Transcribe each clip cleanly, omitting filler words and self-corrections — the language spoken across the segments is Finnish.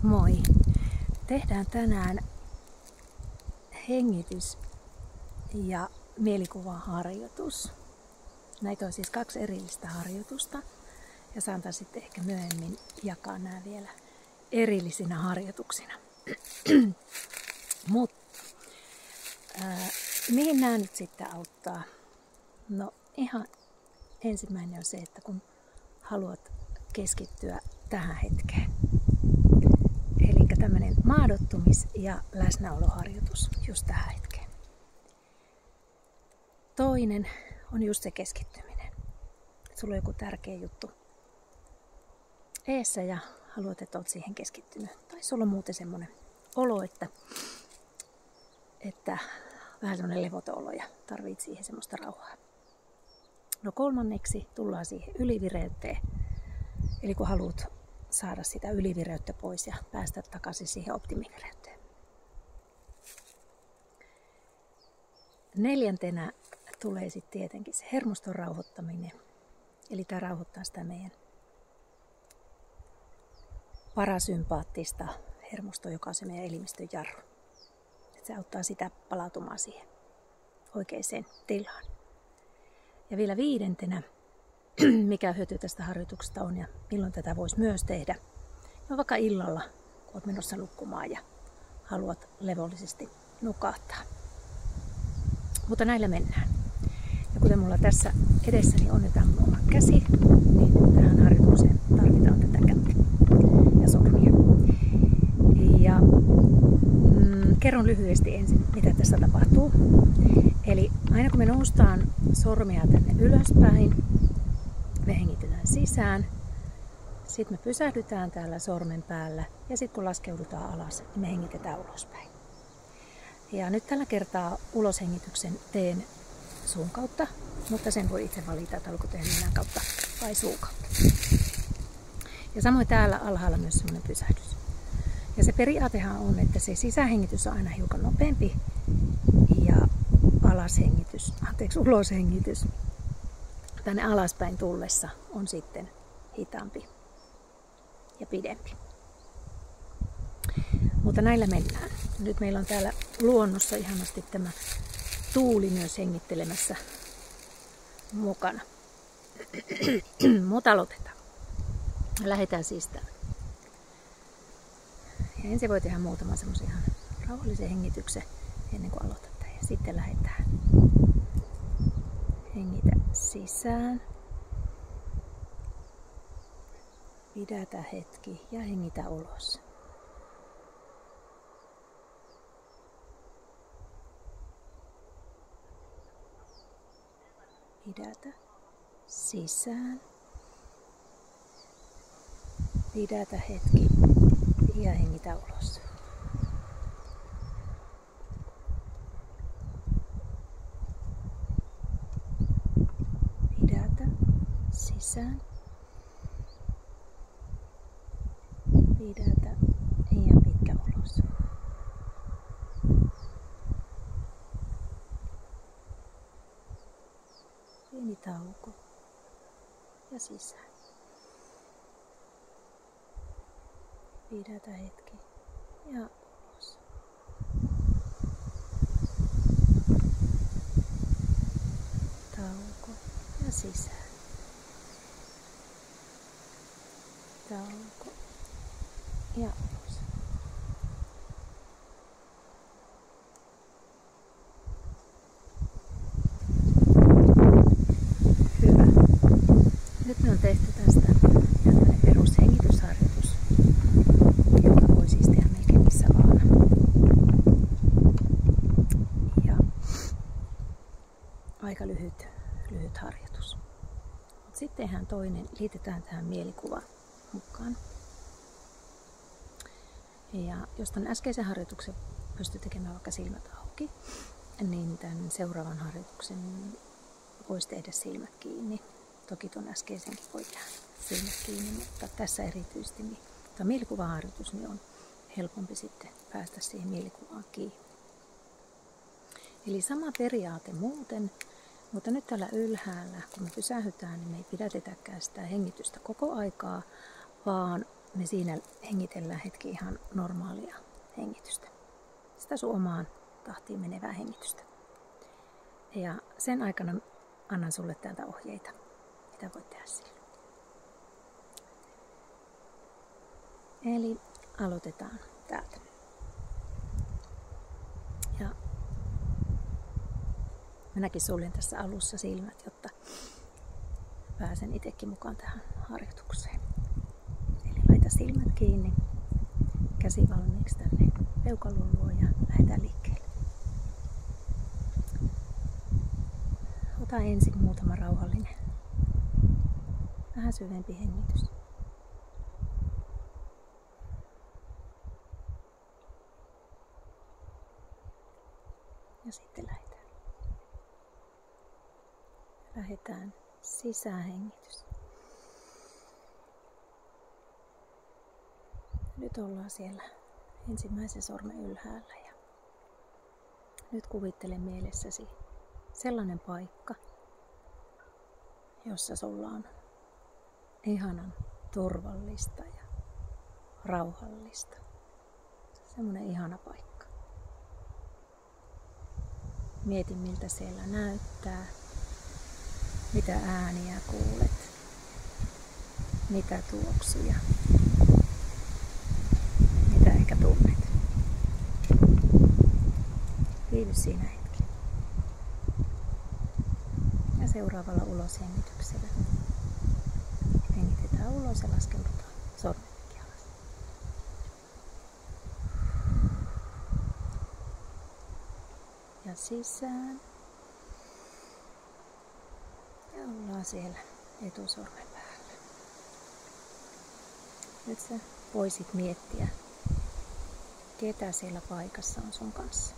Moi! Tehdään tänään hengitys- ja mielikuvaharjoitus. Näitä on siis 2 erillistä harjoitusta ja saatan sitten ehkä myöhemmin jakaa nämä vielä erillisinä harjoituksina. Mutta mihin nämä nyt sitten auttaa? No ihan ensimmäinen on se, että kun haluat keskittyä tähän hetkeen. Eli tämmöinen maadottumis- ja läsnäoloharjoitus just tähän hetkeen. Toinen on just se keskittyminen. Sulla on joku tärkeä juttu eessä ja haluat, että olet siihen keskittynyt. Tai sulla on muuten semmoinen olo, että vähän semmoinen levoton olo ja tarvitset siihen semmoista rauhaa. No kolmanneksi tullaan siihen ylivireyteen. Eli kun haluat saada sitä ylivireyttä pois ja päästä takaisin siihen optimivireyteen. 4. tulee sitten tietenkin se hermoston rauhoittaminen. Eli tämä rauhoittaa sitä meidän parasympaattista hermostoa, joka on se meidän elimistön jarru. Se auttaa sitä palautumaan siihen oikeaan tilaan. Ja vielä 5. mikä hyöty tästä harjoituksesta on ja milloin tätä voisi myös tehdä. No vaikka illalla, kun olet menossa nukkumaan ja haluat levollisesti nukahtaa. Mutta näillä mennään. Ja kuten mulla tässä edessäni on jo tämä oma käsi, niin tähän harjoitukseen tarvitaan tätä kättä ja sormia. Ja kerron lyhyesti ensin, mitä tässä tapahtuu. Eli aina kun me noustaan sormia tänne ylöspäin, me hengitetään sisään, sitten me pysähdytään täällä sormen päällä ja sitten kun laskeudutaan alas, niin me hengitetään ulospäin. Ja nyt tällä kertaa uloshengityksen teen suun kautta, mutta sen voi itse valita, että haluatko tehdä nenän kautta vai suun kautta. Ja samoin täällä alhaalla myös semmoinen pysähdys. Ja se periaatehan on, että se sisähengitys on aina hiukan nopeampi ja uloshengitys tänne alaspäin tullessa on sitten hitaampi ja pidempi. Mutta näillä mennään. Nyt meillä on täällä luonnossa ihanasti tämä tuuli myös hengittelemässä mukana. Mutta aloitetaan. Lähdetään siis täällä. Ja ensin voi tehdä muutaman semmoisen ihan rauhallisen hengityksen ennen kuin aloitetaan. Ja sitten lähdetään. Hengitä sisään. Pidätä hetki ja hengitä ulos. Pidätä sisään. Pidätä hetki ja hengitä ulos. Pidätä sisään. Pidätä ja pitkä ulos. Pieni tauko ja sisään. Pidätä hetki ja ulos. Tauko ja sisään. Tauko ja ulos. Hyvä. Nyt me on tehty tästä tämmöinen perushengitysharjoitus, joka voi siis tehdä melkein missä vaan. Ja aika lyhyt harjoitus. Sitten tehdään toinen, liitetään tähän mielikuva mukaan. Ja jos tämän äskeisen harjoituksen pystyy tekemään vaikka silmät auki, niin tämän seuraavan harjoituksen voisi tehdä silmät kiinni. Toki tuon äskeisenkin voi tehdä silmät kiinni, mutta tässä erityisesti niin tämä mielikuvaharjoitus niin on helpompi sitten päästä siihen mielikuvaan kiinni. Eli sama periaate muuten, mutta nyt täällä ylhäällä, kun me pysähytään, niin me ei pidätetäkään sitä hengitystä koko aikaa, vaan me siinä hengitellään hetki ihan normaalia hengitystä. Sitä sun omaan tahtiin menevää hengitystä. Ja sen aikana annan sulle täältä ohjeita, mitä voit tehdä sillä. Eli aloitetaan täältä. Ja minäkin suljen tässä alussa silmät, jotta pääsen itsekin mukaan tähän harjoitukseen. Eli laita silmät kiinni, käsi valmiiksi tänne peukalon luo ja lähdetään liikkeelle. Ota ensin muutama rauhallinen, vähän syvempi hengitys. Ja sitten lähdetään sisähengitys. Nyt ollaan siellä ensimmäisen sormen ylhäällä ja nyt kuvittele mielessäsi sellainen paikka, jossa sulla on ihanan turvallista ja rauhallista. Semmoinen ihana paikka. Mieti, miltä siellä näyttää, mitä ääniä kuulet, mitä tuoksuja, mitä ehkä tunnet. Viihdy siinä hetki. Ja seuraavalla uloshengityksellä hengitetään ulos ja laskeudutaan sormenjälki alas. Ja sisään. Ja ollaan siellä etusormen päällä. Nyt sä voisit miettiä, ketä siellä paikassa on sun kanssa.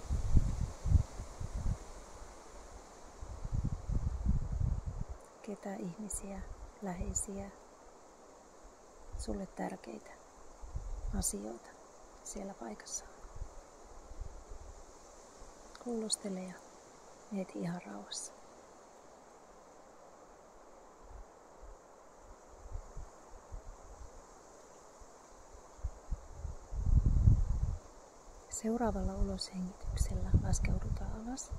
Ketä ihmisiä, läheisiä, sulle tärkeitä asioita siellä paikassa on. Kuulostele ja mieti ihan rauhassa. Seuraavalla uloshengityksellä laskeudutaan alas.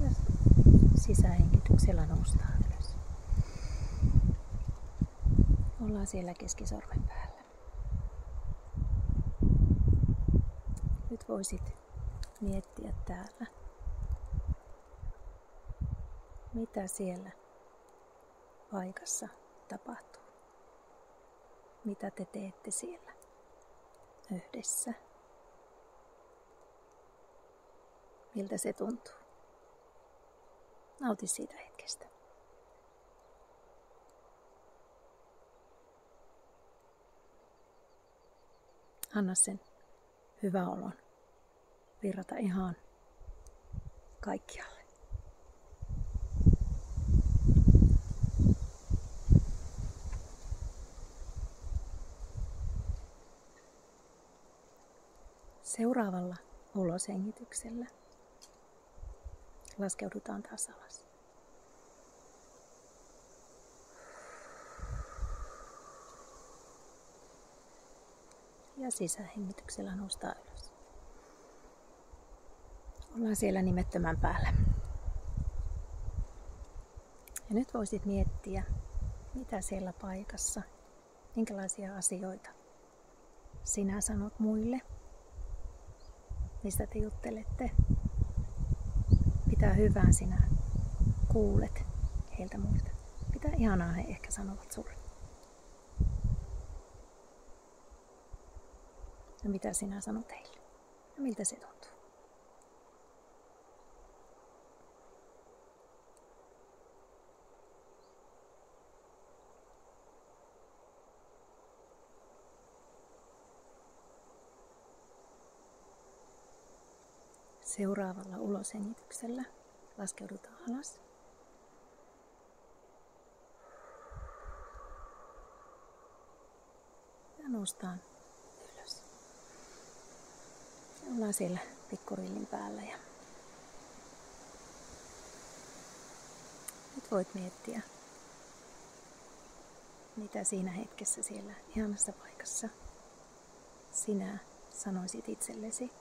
Ja sisähengityksellä noustaan ylös. Ollaan siellä keskisormen päällä. Nyt voisit miettiä täällä, mitä siellä paikassa tapahtuu. Mitä te teette siellä yhdessä? Miltä se tuntuu? Nauti siitä hetkestä. Anna sen hyvä olon virrata ihan kaikkialle. Seuraavalla uloshengityksellä laskeudutaan taas alas. Ja sisähengityksellä noustaan ylös. Ollaan siellä nimettömän päällä. Ja nyt voisit miettiä, mitä siellä paikassa, minkälaisia asioita sinä sanot muille. Mistä te juttelette? Mitä hyvää sinä kuulet heiltä muilta? Mitä ihanaa he ehkä sanovat sulle? Ja mitä sinä sanot heille? Ja miltä se tuntuu? Seuraavalla uloshengityksellä laskeudutaan alas. Ja noustaan ylös. Ja ollaan siellä pikkurillin päällä. Ja nyt Nyt voit miettiä, mitä siinä hetkessä siellä ihanassa paikassa sinä sanoisit itsellesi.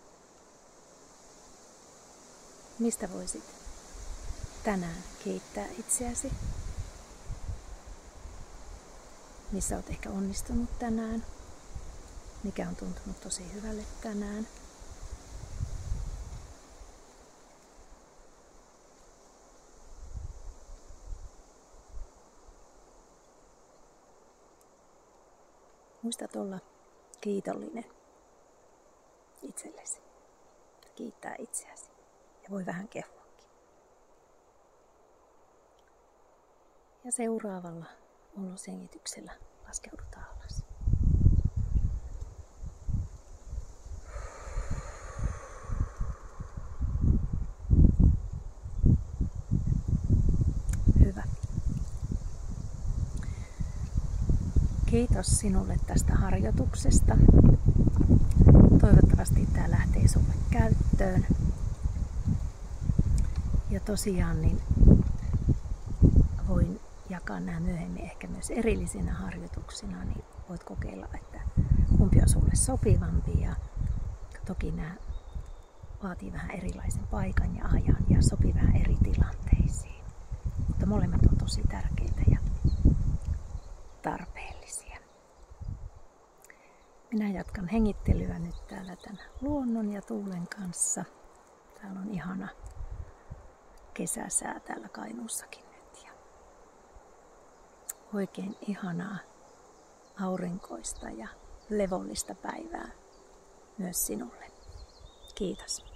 Mistä voisit tänään kiittää itseäsi? Missä olet ehkä onnistunut tänään? Mikä on tuntunut tosi hyvälle tänään? Muistat olla kiitollinen itsellesi. Kiittää itseäsi. Ja voi vähän kehuakin. Ja seuraavalla uloshengityksellä laskeudutaan alas. Hyvä. Kiitos sinulle tästä harjoituksesta. Toivottavasti tämä lähtee sulle käyttöön. Ja tosiaan niin voin jakaa nämä myöhemmin ehkä myös erillisinä harjoituksina, niin voit kokeilla, että kumpi on sulle sopivampi. Ja toki nämä vaatii vähän erilaisen paikan ja ajan ja sopii vähän eri tilanteisiin. Mutta molemmat on tosi tärkeitä ja tarpeellisia. Minä jatkan hengittelyä nyt täällä tämän luonnon ja tuulen kanssa. Täällä on ihana kesäsää täällä Kainuussakin nyt. Ja oikein ihanaa aurinkoista ja levollista päivää myös sinulle. Kiitos.